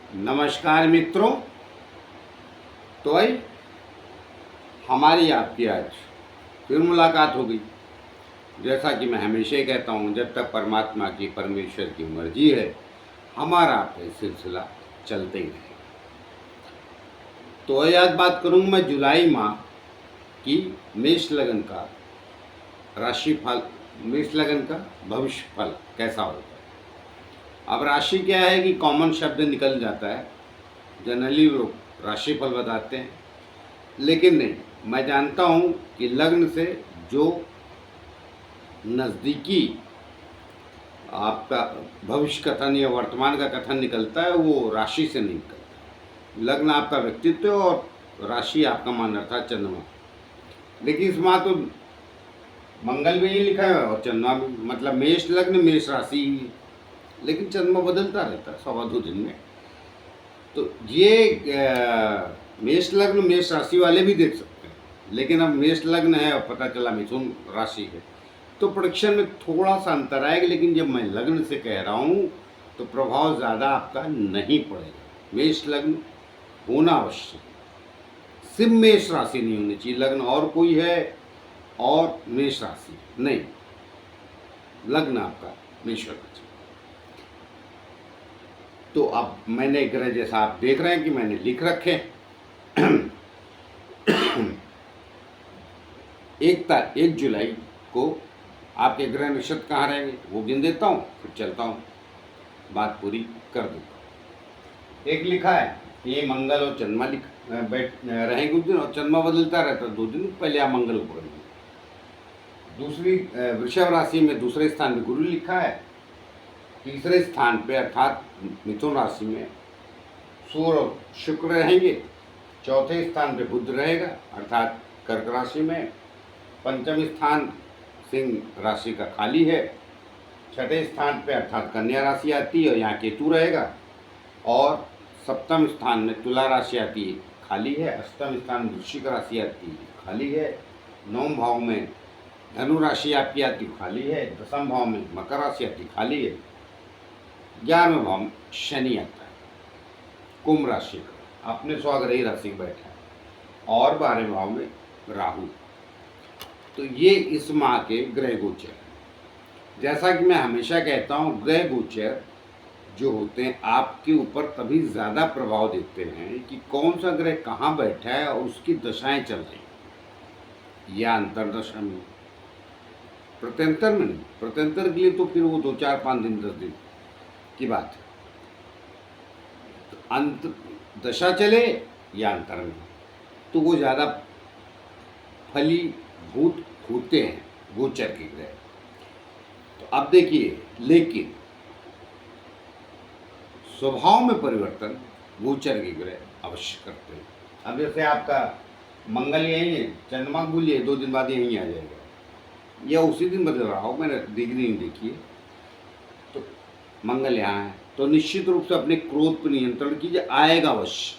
नमस्कार मित्रों। तो भाई हमारी आपकी आज फिर मुलाकात हो गई। जैसा कि मैं हमेशा ही कहता हूँ, जब तक परमात्मा की परमेश्वर की मर्जी है हमारा आपका सिलसिला चलते ही रहेगा। तो आज बात करूँगा मैं जुलाई माह की मेष लगन का राशि फल, मेष लगन का भविष्य फल कैसा होगा। अब राशि क्या है कि कॉमन शब्द निकल जाता है, जनरली लोग राशि फल बताते हैं, लेकिन नहीं, मैं जानता हूँ कि लग्न से जो नज़दीकी आपका भविष्य कथन या वर्तमान का कथन निकलता है वो राशि से नहीं निकलता। लग्न आपका व्यक्तित्व और राशि आपका मान अर्थात चंद्रमा। लेकिन इस माह तो मंगल में ही लिखा है और चंद्रमा भी, मतलब मेष लग्न मेष राशि ही है, लेकिन चंद्रमा बदलता रहता है 1.25 दिन में। तो ये मेष लग्न मेष राशि वाले भी देख सकते हैं, लेकिन अब मेष लग्न है और पता चला मिथुन राशि है तो प्रेडिक्शन में थोड़ा सा अंतर आएगा। लेकिन जब मैं लग्न से कह रहा हूँ तो प्रभाव ज़्यादा आपका नहीं पड़ेगा। मेष लग्न होना आवश्यक, सिर्फ मेष राशि नहीं होनी चाहिए। लग्न और कोई है और मेष राशि नहीं, लग्न आपका मेष होना चाहिए। तो अब मैंने ग्रह जैसा आप देख रहे हैं कि मैंने लिख रखे 1 जुलाई को आपके ग्रह नक्षत्र कहाँ रहेंगे वो गिन देता हूँ, फिर चलता हूँ, बात पूरी कर देता हूँ। एक लिखा है कि ये मंगल और चंद्रमा रहेंगे उस दिन, और चंद्रमा बदलता रहता है 2 दिन, पहले आप मंगल को पकड़ेंगे। दूसरी वृषभ राशि में दूसरे स्थान पे गुरु लिखा है, तीसरे स्थान पे अर्थात मिथुन राशि में सूर्य और शुक्र रहेंगे, चौथे स्थान पे बुध रहेगा अर्थात कर्क राशि में, पंचम स्थान सिंह राशि का खाली है, छठे स्थान पे अर्थात कन्या राशि आती है और यहाँ केतु रहेगा, और सप्तम स्थान में तुला राशि आती है खाली है, अष्टम स्थान वृश्चिक राशि आती है खाली है, नवम भाव में धनु राशि आपकी आती खाली है, दसम भाव में मकर राशि आती खाली है, 11वें भाव में शनि आता है कुंभ राशि का, अपने स्वग्रही राशि बैठा है, और 12वें भाव में राहु। तो ये इस माह के ग्रह गोचर हैं। जैसा कि मैं हमेशा कहता हूँ, ग्रह गोचर जो होते हैं आपके ऊपर तभी ज़्यादा प्रभाव देते हैं कि कौन सा ग्रह कहाँ बैठा है और उसकी दशाएं चल रही या अंतरदशा में, प्रत्यंतर में नहीं। प्रत्यंतर के लिए तो फिर वो 2, 4, 5 दिन 10 दिन की बात है। तो अंत दशा चले या अंतर में तो वो ज़्यादा फलीभूत होते हैं गोचर के ग्रह। तो अब देखिए, लेकिन स्वभाव में परिवर्तन गोचर के ग्रह अवश्य करते हैं। अब जैसे आपका मंगल यहीं है, चंद्रमा बोलिए 2 दिन बाद यहीं आ जाएगा या उसी दिन बदल रहा हो, मैंने डिग्री नहीं देखी है। तो मंगल यहाँ है तो निश्चित रूप से अपने क्रोध पर नियंत्रण कीजिए, आएगा अवश्य।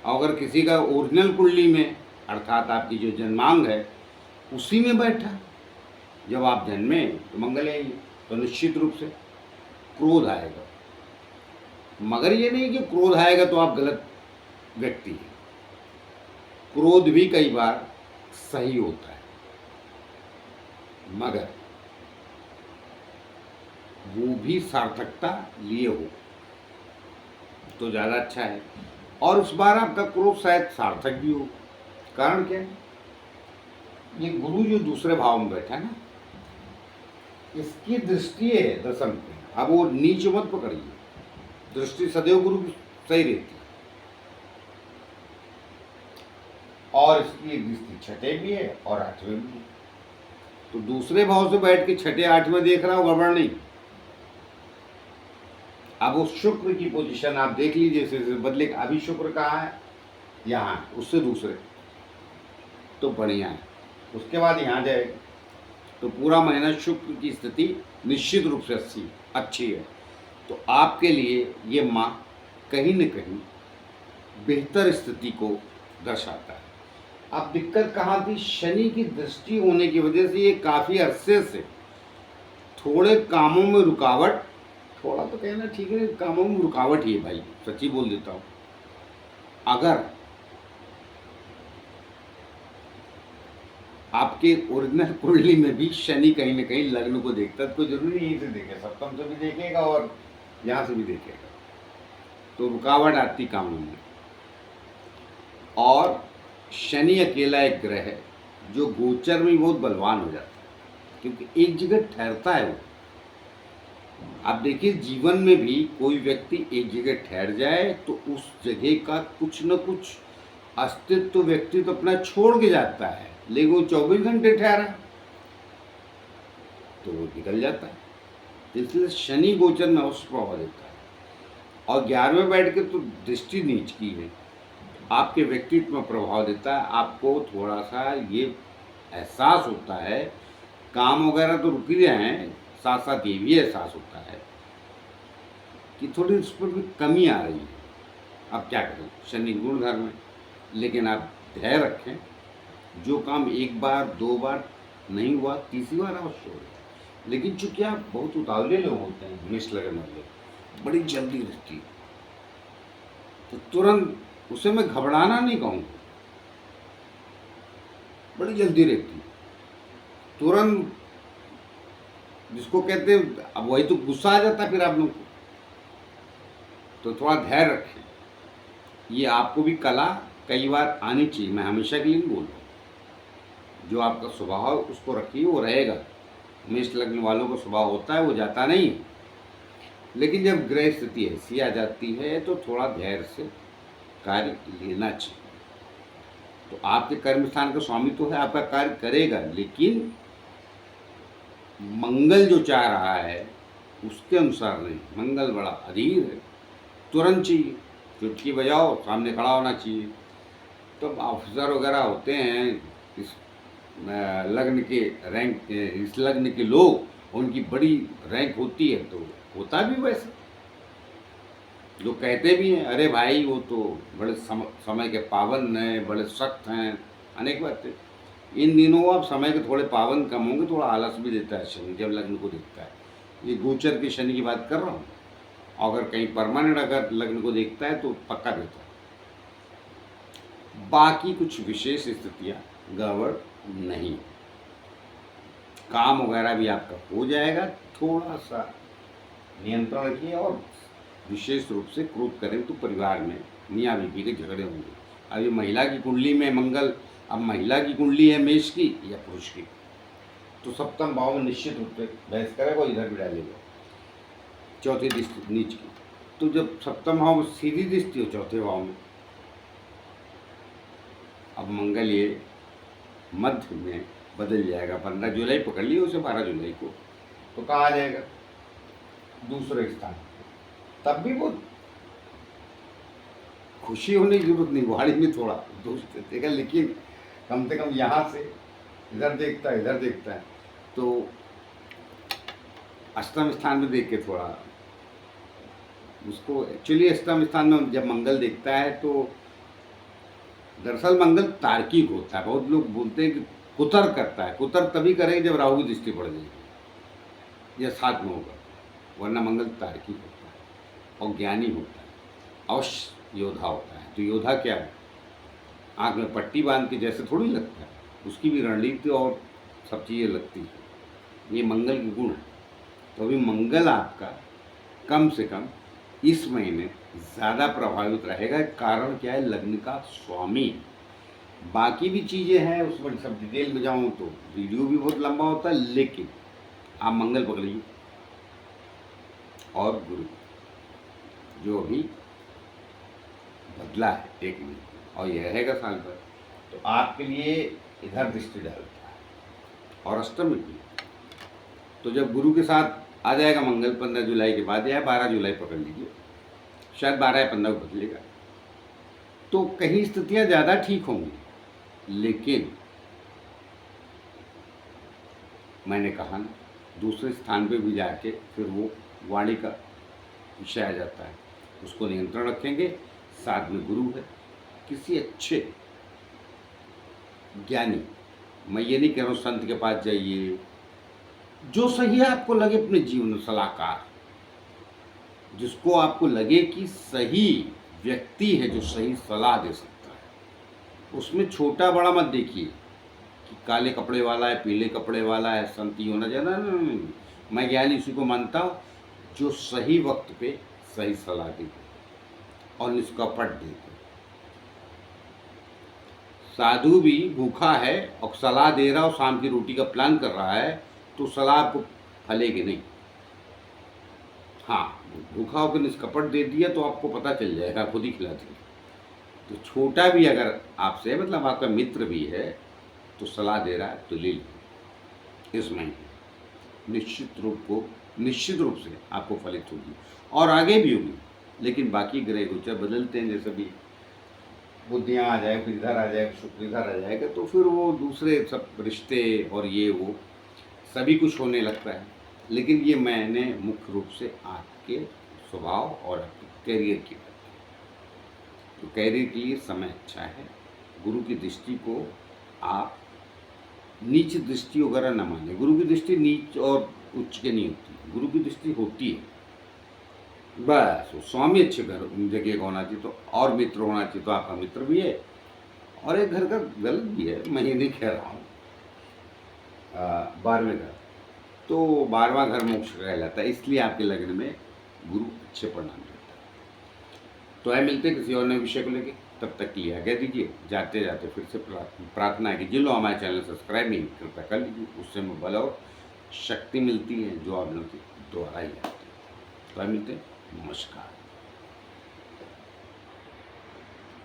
अगर किसी का ओरिजिनल कुंडली में अर्थात आपकी जो जन्मांग है उसी में बैठा, जब आप जन्मे तो मंगल है, तो निश्चित रूप से क्रोध आएगा। मगर ये नहीं कि क्रोध आएगा तो आप गलत व्यक्ति हैं। क्रोध भी कई बार सही होता है, मगर वो भी सार्थकता लिए हो तो ज़्यादा अच्छा है। और उस बार आपका क्रोध शायद सार्थक भी हो। कारण क्या है, ये गुरु जो दूसरे भाव में बैठा है ना, इसकी दृष्टि है दशम पे। अब वो नीच मत पकड़िए, दृष्टि सदैव गुरु की सही रहती है, और इसकी दृष्टि छठे भी है और 8वें भी है। तो दूसरे भाव से बैठ के छठे 8वें देख रहा हो, गड़बड़ नहीं। अब उस शुक्र की पोजीशन आप देख लीजिए, जैसे बदले। अभी शुक्र कहाँ है, यहाँ, उससे दूसरे तो बढ़िया है, उसके बाद यहाँ जाएगा तो पूरा महीना शुक्र की स्थिति निश्चित रूप से अच्छी है। तो आपके लिए ये माह कहीं न कहीं बेहतर स्थिति को दर्शाता है। अब दिक्कत कहाँ थी, शनि की दृष्टि होने की वजह से ये काफ़ी अरसे से थोड़े कामों में रुकावट थोड़ा तो कहना ठीक है, कामों में रुकावट ही है भाई, सच्ची बोल देता हूँ। अगर आपके ओरिजिनल कुंडली में भी शनि कहीं ना कहीं लग्न को देखता है, तो कोई जरूरी नहीं से देखे, सप्तम से भी देखेगा और यहाँ से भी देखेगा, तो रुकावट आती कामों में। और शनि अकेला एक ग्रह है जो गोचर में बहुत बलवान हो जाता है, क्योंकि एक जगह ठहरता है वो। आप देखिए जीवन में भी कोई व्यक्ति एक जगह ठहर जाए तो उस जगह का कुछ न कुछ अस्तित्व व्यक्ति तो अपना छोड़ के जाता है, लेकिन वो 24 घंटे ठहरा तो वो निकल जाता है। इसलिए शनि गोचर में अवश्य प्रभाव देता है। और 11वें बैठ के तो दृष्टि नीच की है, आपके व्यक्तित्व में प्रभाव देता है। आपको थोड़ा सा ये एहसास होता है, काम वगैरह तो रुक ही रहे हैं, साथ साथ ये भी एहसास होता है कि थोड़ी उस पर भी कमी आ रही है। अब क्या करें, शनि गुण घर में, लेकिन आप धैर्य रखें, जो काम एक बार दो बार नहीं हुआ, तीसरी बार अवश्य होगा। लेकिन चूंकि आप बहुत उतावले लोग होते हैं, मिस लगन वाले, बड़ी जल्दी रहती है, तो तुरंत उसे मैं घबराना नहीं कहूँगा, बड़ी जल्दी रहती है तुरंत, जिसको कहते हैं, अब वही तो गुस्सा आ जाता है फिर आप लोग को। तो थोड़ा धैर्य रखें, ये आपको भी कला कई बार आनी चाहिए, मैं हमेशा के लिए नहीं बोल रहा हूँ। जो आपका स्वभाव है उसको रखिए, वो रहेगा। मेष लग्न वालों का स्वभाव होता है, वो जाता नहीं, लेकिन जब ग्रह स्थिति ऐसी आ जाती है तो थोड़ा धैर्य से कार्य लेना चाहिए। तो आपके कर्म स्थान का स्वामी तो है, आपका कार्य करेगा, लेकिन मंगल जो चाह रहा है उसके अनुसार नहीं। मंगल बड़ा अधीर है, तुरंत चाहिए, चुटकी बजाओ, सामने खड़ा होना चाहिए। तो ऑफिसर वगैरह होते हैं इस लग्न के रैंक, इस लग्न के लोग, उनकी बड़ी रैंक होती है, तो होता भी वैसे। जो कहते भी हैं, अरे भाई वो तो बड़े समय के पाबंद हैं, बड़े सख्त हैं, अनेक बातें। इन दिनों आप समय के थोड़े पाबंद कम होंगे, थोड़ा आलस भी देता है शनि जब लग्न को देखता है। ये गोचर के शनि की बात कर रहा हूँ। अगर कहीं परमानेंट अगर लग्न को देखता है तो पक्का देता है। बाकी कुछ विशेष स्थितियाँ गड़बड़ नहीं, काम वगैरह भी आपका हो जाएगा। थोड़ा सा नियंत्रण रखिए, और विशेष रूप से क्रोध करें तो परिवार में मियाँ बीवी के झगड़े होंगे। अभी महिला की कुंडली में मंगल, अब महिला की कुंडली है मेष की या पुरुष की, तो सप्तम भाव में निश्चित रूप से बहस करेगा, इधर भी डालेगा चौथी दृष्टि नीच की। तो जब सप्तम भाव में सीधी दृष्टि हो चौथे भाव में, अब मंगल ये मध्य में बदल जाएगा। 15 जुलाई पकड़ लिया उसे, 12 जुलाई को तो कहाँ आ जाएगा, दूसरे स्थान। तब भी वो खुशी होने की जरूरत नहीं, वाणी में थोड़ा दोष देगा, लेकिन कम से कम यहाँ से इधर देखता है, इधर देखता है, तो अष्टम स्थान में देख के थोड़ा उसको, एक्चुअली अष्टम स्थान में जब मंगल देखता है तो दरअसल मंगल तार्किक होता है। बहुत लोग बोलते हैं कि कुतर करता है, कुतर तभी करेंगे जब राहु की दृष्टि पड़ जाएगी या साथ में होगा, वरना मंगल तार्किक होता है और ज्ञानी होता है, अवश्य योद्धा होता है। तो योद्धा क्या है, आँख में पट्टी बांध के जैसे थोड़ी लगता है, उसकी भी रणनीति और सब चीज़ें लगती है। ये मंगल के गुण है। तो अभी मंगल आपका कम से कम इस महीने ज़्यादा प्रभावित रहेगा। कारण क्या है, लग्न का स्वामी। बाकी भी चीज़ें हैं, उसमें सब डिटेल में जाऊँ तो वीडियो भी बहुत लंबा होता है, लेकिन आप मंगल पकड़िए और गुरु जो अभी बदला है 1 महीने और यह रहेगा साल भर, तो आपके लिए इधर दृष्टि डालता है और अष्टम में भी। तो जब गुरु के साथ आ जाएगा मंगल 15 जुलाई के बाद या 12 जुलाई पकड़ लीजिए, शायद 12 या 15 को बदलेगा, तो कहीं स्थितियाँ ज़्यादा ठीक होंगी। लेकिन मैंने कहा ना, दूसरे स्थान पे भी जाके फिर वो वाणी का विषय आ जाता है, उसको नियंत्रण रखेंगे। साथ में गुरु है, किसी अच्छे ज्ञानी, मैं ये नहीं कह रहा हूँ संत के पास जाइए, जो सही है आपको लगे अपने जीवन में, सलाहकार जिसको आपको लगे कि सही व्यक्ति है जो सही सलाह दे सकता है। उसमें छोटा बड़ा मत देखिए कि काले कपड़े वाला है, पीले कपड़े वाला है, संती होना ज़्यादा नहीं। मैं ज्ञानी उसी को मानता हूँ जो सही वक्त पे सही सलाह दे और निष्कपट दे। साधु भी भूखा है और सलाह दे रहा और शाम की रोटी का प्लान कर रहा है तो सलाह आपको फलेगी नहीं। हाँ, भूखा होकर निष्कपट दे दिया तो आपको पता चल जाएगा, खुद ही खिला देगा। तो छोटा भी अगर आपसे मतलब आपका मित्र भी है तो सलाह दे रहा है तो ले लीजिए। इसमें निश्चित रूप से आपको फलित होगी और आगे भी होगी। लेकिन बाकी ग्रह गोचर बदलते हैं, जैसे भी बुद्धियाँ आ जाए, फिर इधर आ जाए, शुक्र इधर आ जाएगा तो फिर वो दूसरे सब रिश्ते और ये वो सभी कुछ होने लगता है। लेकिन ये मैंने मुख्य रूप से आपके स्वभाव और आपके करियर की बात की। तो करियर के लिए समय अच्छा है। गुरु की दृष्टि को आप नीच दृष्टि वगैरह न माने। गुरु की दृष्टि नीच और उच्च के नहीं होती, गुरु की दृष्टि होती है। बस वो स्वामी अच्छे घर जगह का होना चाहिए तो और मित्र होना चाहिए तो आपका मित्र भी है और एक घर का गलत भी है। मैं ये नहीं कह रहा हूँ 12वें घर, तो 12वां घर मोक्ष कहलाता है, इसलिए आपके लग्न में गुरु अच्छे परिणाम देता है। तो आए मिलते किसी और नए विषय को लेके, तब तक के लिए आज्ञा दीजिए। जाते जाते फिर से प्रार्थना है कि जिन लोग हमारे चैनल सब्सक्राइब नहीं कृपया कर लीजिए, उससे हमें बल और शक्ति मिलती है जो आप लोगों के द्वारा ही आती है। तो आए मिलते, नमस्कार।